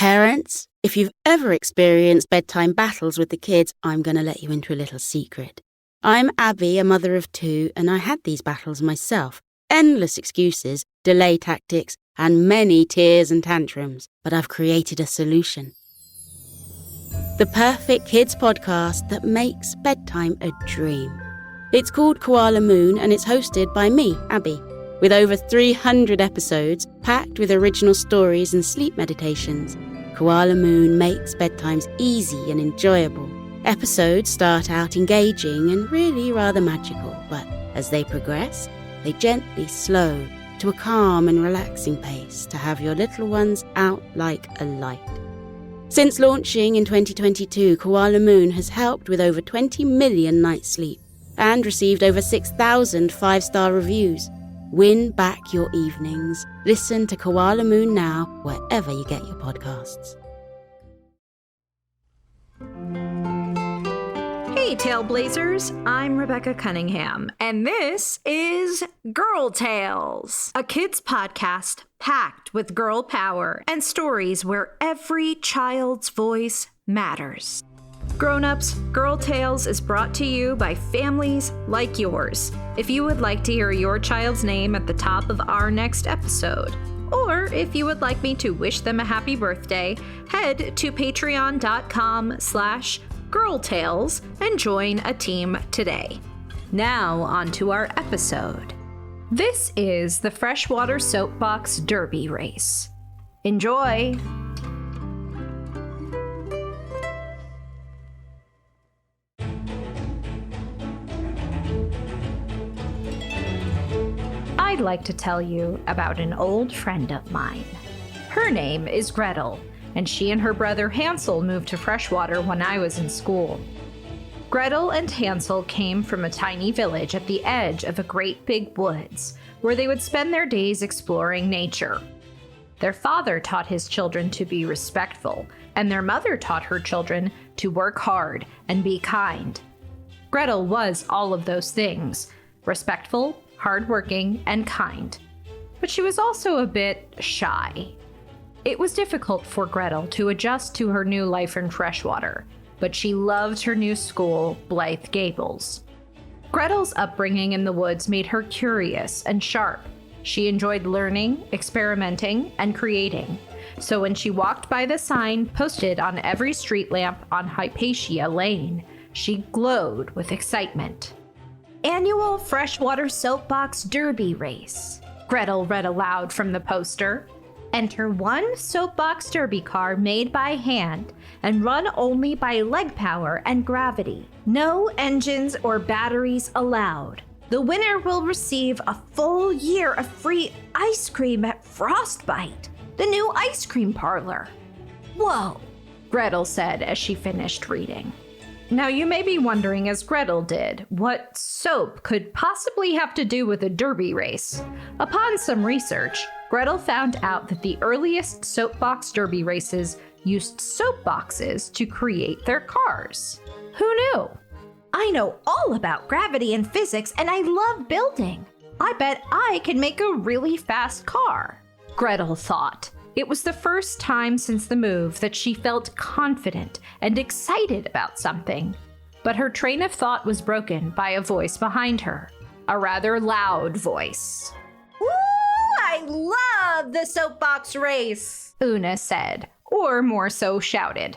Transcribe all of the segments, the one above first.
Parents, if you've ever experienced bedtime battles with the kids, I'm going to let you into a little secret. I'm Abby, a mother of 2, and I had these battles myself. Endless excuses, delay tactics, and many tears and tantrums. But I've created a solution. The perfect kids podcast that makes bedtime a dream. It's called Koala Moon, and it's hosted by me, Abby, with over 300 episodes packed with original stories and sleep meditations. Koala Moon makes bedtimes easy and enjoyable. Episodes start out engaging and really rather magical, but as they progress, they gently slow to a calm and relaxing pace to have your little ones out like a light. Since launching in 2022, Koala Moon has helped with over 20 million nights' sleep and received over 6,000 5-star reviews. Win back your evenings. Listen to Koala Moon now, wherever you get your podcasts. Hey, Tailblazers, I'm Rebecca Cunningham, and this is Girl Tales, a kids podcast packed with girl power and stories where every child's voice matters. Grownups, Girl Tales is brought to you by families like yours. If you would like to hear your child's name at the top of our next episode, or if you would like me to wish them a happy birthday, head to patreon.com/girltales and join a team today. Now on to our episode. This is the Freshwater Soapbox Derby Race. Enjoy! I'd like to tell you about an old friend of mine. Her name is Gretel, and she and her brother Hansel moved to Freshwater when I was in school. Gretel and Hansel came from a tiny village at the edge of a great big woods, where they would spend their days exploring nature. Their father taught his children to be respectful, and their mother taught her children to work hard and be kind. Gretel was all of those things: respectful, hardworking, and kind. But she was also a bit shy. It was difficult for Gretel to adjust to her new life in Freshwater, but she loved her new school, Blythe Gables. Gretel's upbringing in the woods made her curious and sharp. She enjoyed learning, experimenting, and creating. So when she walked by the sign posted on every street lamp on Hypatia Lane, she glowed with excitement. Annual Freshwater Soapbox Derby Race, Gretel read aloud from the poster. Enter one soapbox derby car made by hand and run only by leg power and gravity. No engines or batteries allowed. The winner will receive a full year of free ice cream at Frostbite, the new ice cream parlor. Whoa, Gretel said as she finished reading. Now you may be wondering, as Gretel did, what soap could possibly have to do with a derby race. Upon some research, Gretel found out that the earliest soapbox derby races used soap boxes to create their cars. Who knew? I know all about gravity and physics, and I love building. I bet I can make a really fast car, Gretel thought. It was the first time since the move that she felt confident and excited about something. But her train of thought was broken by a voice behind her, a rather loud voice. Woo! I love the soapbox race, Una said, or more so shouted.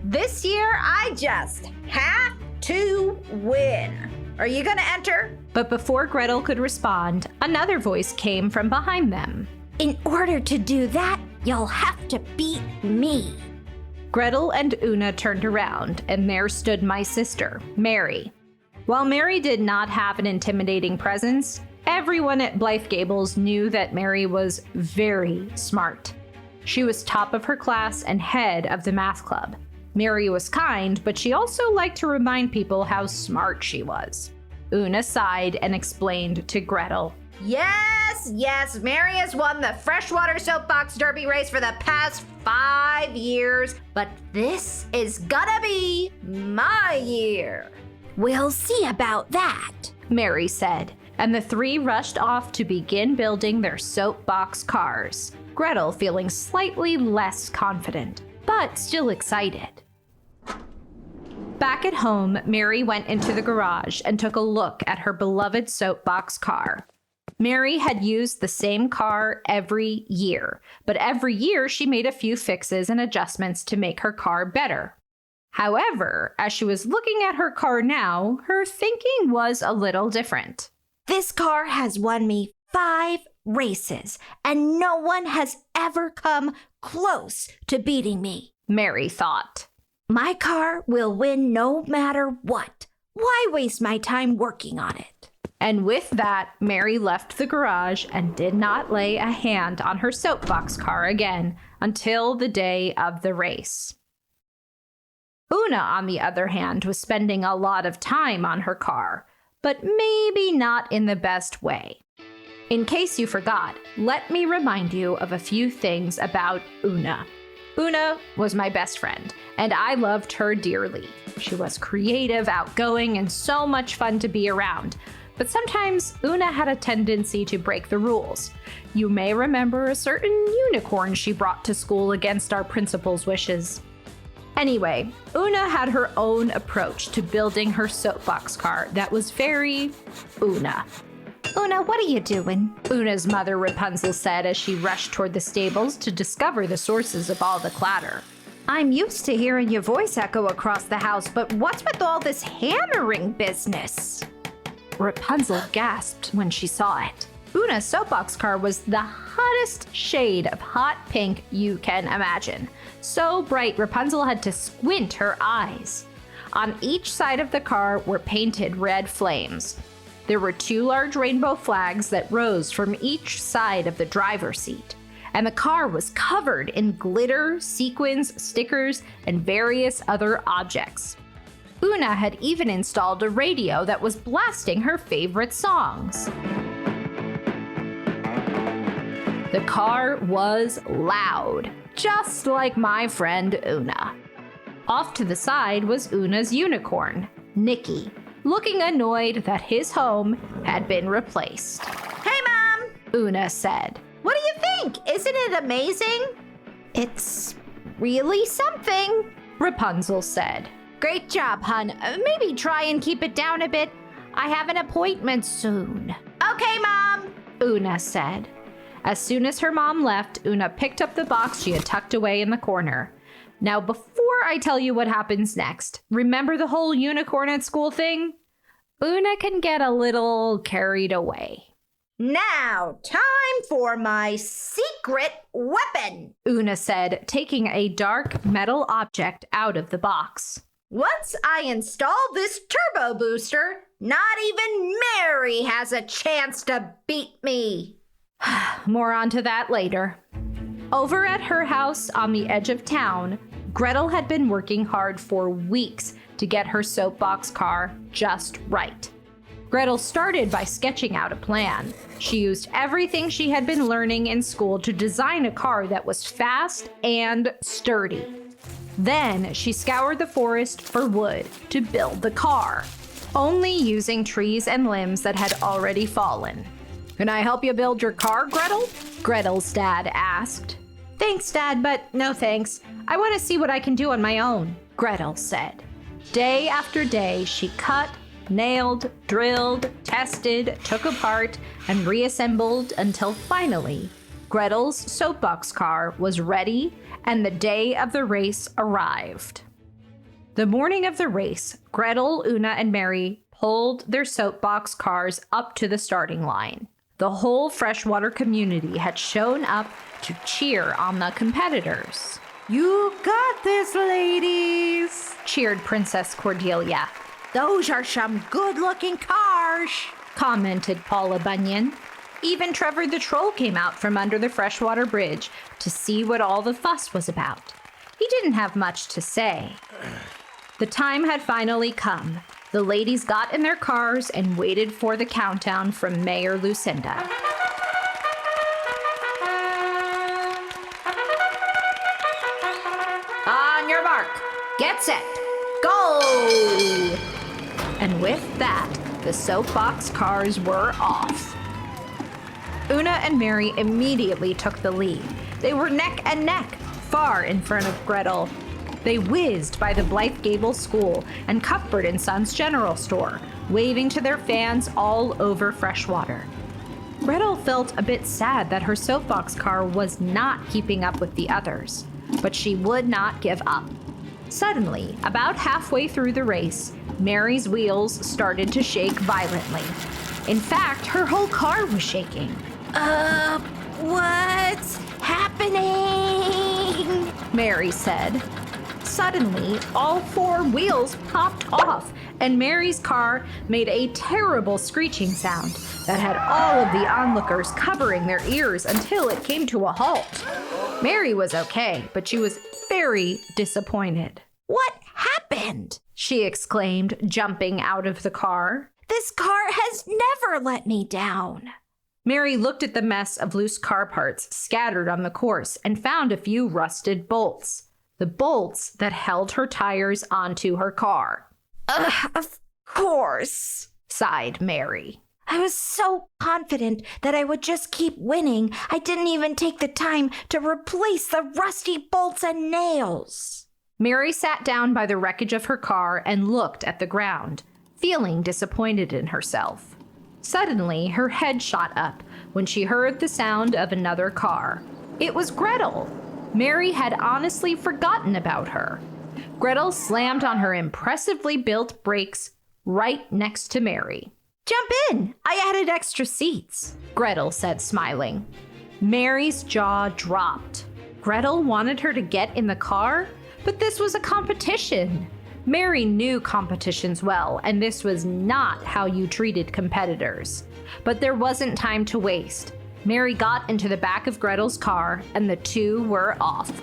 This year I just have to win. Are you gonna enter? But before Gretel could respond, another voice came from behind them. In order to do that, you'll have to beat me. Gretel and Una turned around, and there stood my sister, Mary. While Mary did not have an intimidating presence, everyone at Blythe Gables knew that Mary was very smart. She was top of her class and head of the math club. Mary was kind, but she also liked to remind people how smart she was. Una sighed and explained to Gretel. Yes, Mary has won the Freshwater Soapbox Derby Race for the past 5 years, but this is gonna be my year. We'll see about that, Mary said, and the three rushed off to begin building their soapbox cars, Gretel feeling slightly less confident. but still excited. Back at home, Mary went into the garage and took a look at her beloved soapbox car. Mary had used the same car every year, but every year she made a few fixes and adjustments to make her car better. However, as she was looking at her car now, her thinking was a little different. This car has won me 5 races, and no one has ever come close to beating me, Mary thought. My car will win no matter what. Why waste my time working on it? And with that, Mary left the garage and did not lay a hand on her soapbox car again until the day of the race. Una, on the other hand, was spending a lot of time on her car, but maybe not in the best way. In case you forgot, let me remind you of a few things about Una. Una was my best friend, and I loved her dearly. She was creative, outgoing, and so much fun to be around. But sometimes Una had a tendency to break the rules. You may remember a certain unicorn she brought to school against our principal's wishes. Anyway, Una had her own approach to building her soapbox car that was very Una. Una, what are you doing? Una's mother Rapunzel said as she rushed toward the stables to discover the sources of all the clatter. I'm used to hearing your voice echo across the house, but what's with all this hammering business? Rapunzel gasped when she saw it. Una's soapbox car was the hottest shade of hot pink you can imagine. So bright, Rapunzel had to squint her eyes. On each side of the car were painted red flames. There were 2 large rainbow flags that rose from each side of the driver's seat. And the car was covered in glitter, sequins, stickers, and various other objects. Una had even installed a radio that was blasting her favorite songs. The car was loud, just like my friend Una. Off to the side was Una's unicorn, Nicky, looking annoyed that his home had been replaced. Hey, Mom! Una said. What do you think? Isn't it amazing? It's really something, Rapunzel said. Great job, hun. Maybe try and keep it down a bit. I have an appointment soon. Okay, Mom, Una said. As soon as her mom left, Una picked up the box she had tucked away in the corner. Now, before I tell you what happens next, remember the whole unicorn at school thing? Una can get a little carried away. Now, time for my secret weapon, Una said, taking a dark metal object out of the box. Once I install this turbo booster, not even Mary has a chance to beat me. More on to that later. Over at her house on the edge of town, Gretel had been working hard for weeks to get her soapbox car just right. Gretel started by sketching out a plan. She used everything she had been learning in school to design a car that was fast and sturdy. Then she scoured the forest for wood to build the car, only using trees and limbs that had already fallen. Can I help you build your car, Gretel? Gretel's dad asked. Thanks, Dad, but no thanks. I want to see what I can do on my own, Gretel said. Day after day, she cut, nailed, drilled, tested, took apart, and reassembled until finally, Gretel's soapbox car was ready and the day of the race arrived. The morning of the race, Gretel, Una, and Mary pulled their soapbox cars up to the starting line. The whole Freshwater community had shown up to cheer on the competitors. You got this, ladies, cheered Princess Cordelia. Those are some good-looking cars, commented Paula Bunyan. Even Trevor the Troll came out from under the Freshwater Bridge to see what all the fuss was about. He didn't have much to say. The time had finally come. The ladies got in their cars and waited for the countdown from Mayor Lucinda. On your mark, get set, go! And with that, the soapbox cars were off. Una and Mary immediately took the lead. They were neck and neck, far in front of Gretel. They whizzed by the Blythe Gable School and Cuthbert & Sons General Store, waving to their fans all over Freshwater. Gretel felt a bit sad that her soapbox car was not keeping up with the others, but she would not give up. Suddenly, about halfway through the race, Mary's wheels started to shake violently. In fact, her whole car was shaking. What's happening? Mary said. Suddenly, all 4 wheels popped off, and Mary's car made a terrible screeching sound that had all of the onlookers covering their ears until it came to a halt. Mary was okay, but she was very disappointed. What happened? She exclaimed, jumping out of the car. This car has never let me down. Mary looked at the mess of loose car parts scattered on the course and found a few rusted bolts. The bolts that held her tires onto her car. Of course, sighed Mary. I was so confident that I would just keep winning, I didn't even take the time to replace the rusty bolts and nails. Mary sat down by the wreckage of her car and looked at the ground, feeling disappointed in herself. Suddenly, her head shot up when she heard the sound of another car. It was Gretel. Mary had honestly forgotten about her. Gretel slammed on her impressively built brakes right next to Mary. Jump in! I added extra seats, Gretel said, smiling. Mary's jaw dropped. Gretel wanted her to get in the car, but this was a competition. Mary knew competitions well, and this was not how you treated competitors. But there wasn't time to waste. Mary got into the back of Gretel's car, and the two were off.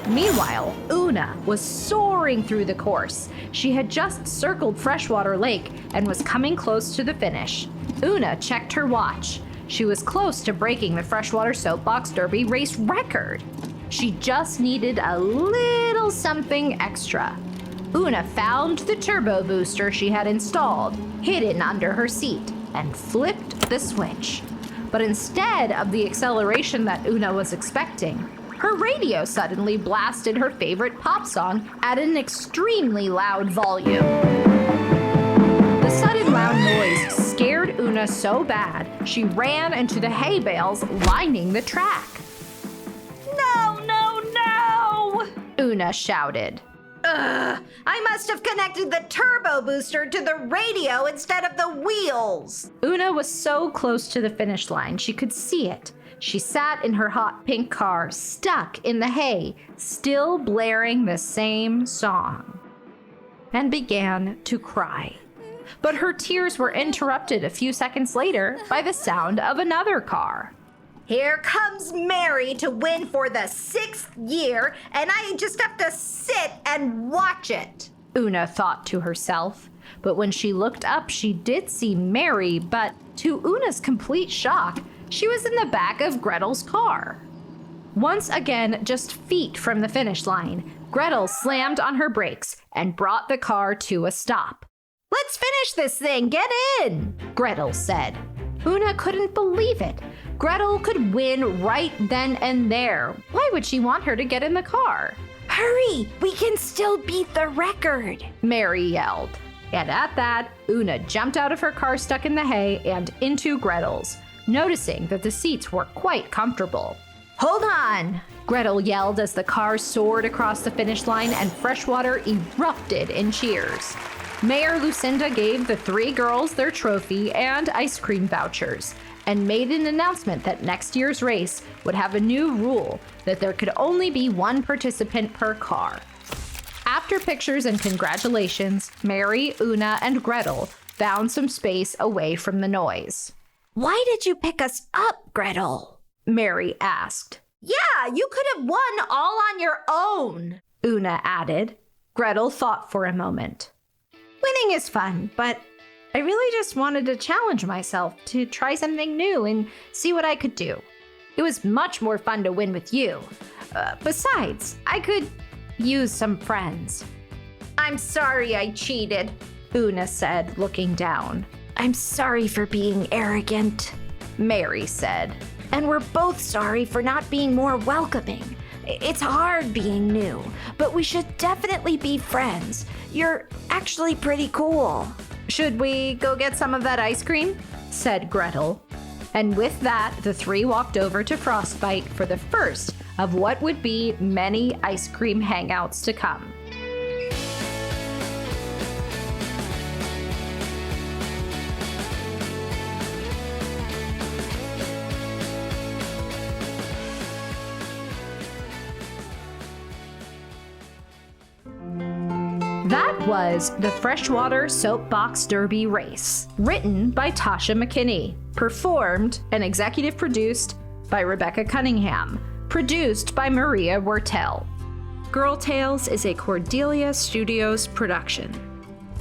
Meanwhile, Una was soaring through the course. She had just circled Freshwater Lake and was coming close to the finish. Una checked her watch. She was close to breaking the Freshwater Soapbox Derby race record. She just needed a little something extra. Una found the turbo booster she had installed, hidden under her seat, and flipped the switch. But instead of the acceleration that Una was expecting, her radio suddenly blasted her favorite pop song at an extremely loud volume. The sudden loud noise scared Una so bad, she ran into the hay bales lining the track. No, no, no! Una shouted. I must have connected the turbo booster to the radio instead of the wheels. Una was so close to the finish line, she could see it. She sat in her hot pink car, stuck in the hay, still blaring the same song, and began to cry. But her tears were interrupted a few seconds later by the sound of another car. Here comes Mary to win for the 6th year, and I just have to sit and watch it, Una thought to herself. But when she looked up, she did see Mary, but to Una's complete shock, she was in the back of Gretel's car. Once again, just feet from the finish line, Gretel slammed on her brakes and brought the car to a stop. Let's finish this thing, get in, Gretel said. Una couldn't believe it. Gretel could win right then and there. Why would she want her to get in the car? Hurry, we can still beat the record, Mary yelled. And at that, Una jumped out of her car stuck in the hay and into Gretel's, noticing that the seats were quite comfortable. Hold on, Gretel yelled as the car soared across the finish line and Freshwater erupted in cheers. Mayor Lucinda gave the 3 girls their trophy and ice cream vouchers and made an announcement that next year's race would have a new rule that there could only be 1 participant per car. After pictures and congratulations, Mary, Una, and Gretel found some space away from the noise. Why did you pick us up, Gretel? Mary asked. Yeah, you could have won all on your own, Una added. Gretel thought for a moment. Winning is fun, but I really just wanted to challenge myself to try something new and see what I could do. It was much more fun to win with you. Besides, I could use some friends. I'm sorry I cheated, Una said, looking down. I'm sorry for being arrogant, Mary said. And we're both sorry for not being more welcoming. It's hard being new, but we should definitely be friends. You're actually pretty cool. Should we go get some of that ice cream? Said Gretel. And with that, the three walked over to Frostbite for the first of what would be many ice cream hangouts to come. That was the Freshwater Soapbox Derby Race, written by Tasha McKinney, performed and executive produced by Rebecca Cunningham, produced by Maria Wurttele. Girl Tales is a Cordelia Studios production.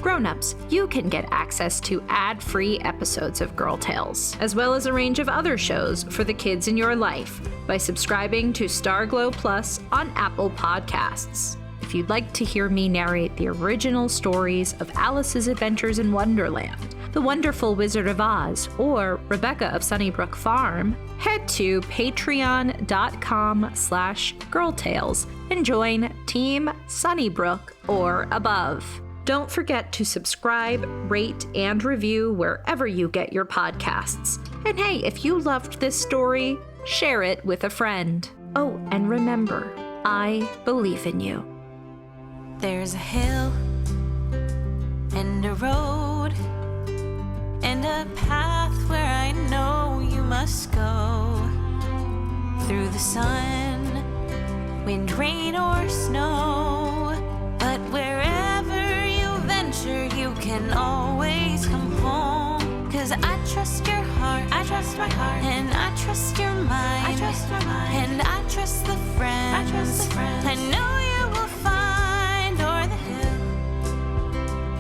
Grownups, you can get access to ad-free episodes of Girl Tales, as well as a range of other shows for the kids in your life by subscribing to Starglow Plus on Apple Podcasts. If you'd like to hear me narrate the original stories of Alice's Adventures in Wonderland, The Wonderful Wizard of Oz, or Rebecca of Sunnybrook Farm, head to patreon.com/girltales and join Team Sunnybrook or above. Don't forget to subscribe, rate, and review wherever you get your podcasts. And hey, if you loved this story, share it with a friend. Oh, and remember, I believe in you. There's a hill and a road and a path where I know you must go. Through the sun, wind, rain, or snow. But wherever you venture, you can always come home. 'Cause I trust your heart, I trust my heart, and I trust your mind, I trust my mind, and I trust the friends, I trust the friends I know you will find o'er the hill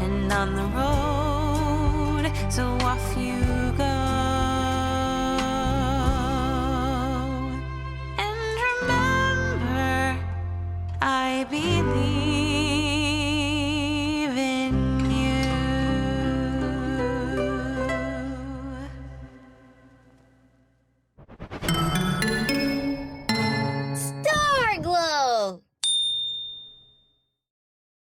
and on the road. So off you go. And remember, I believe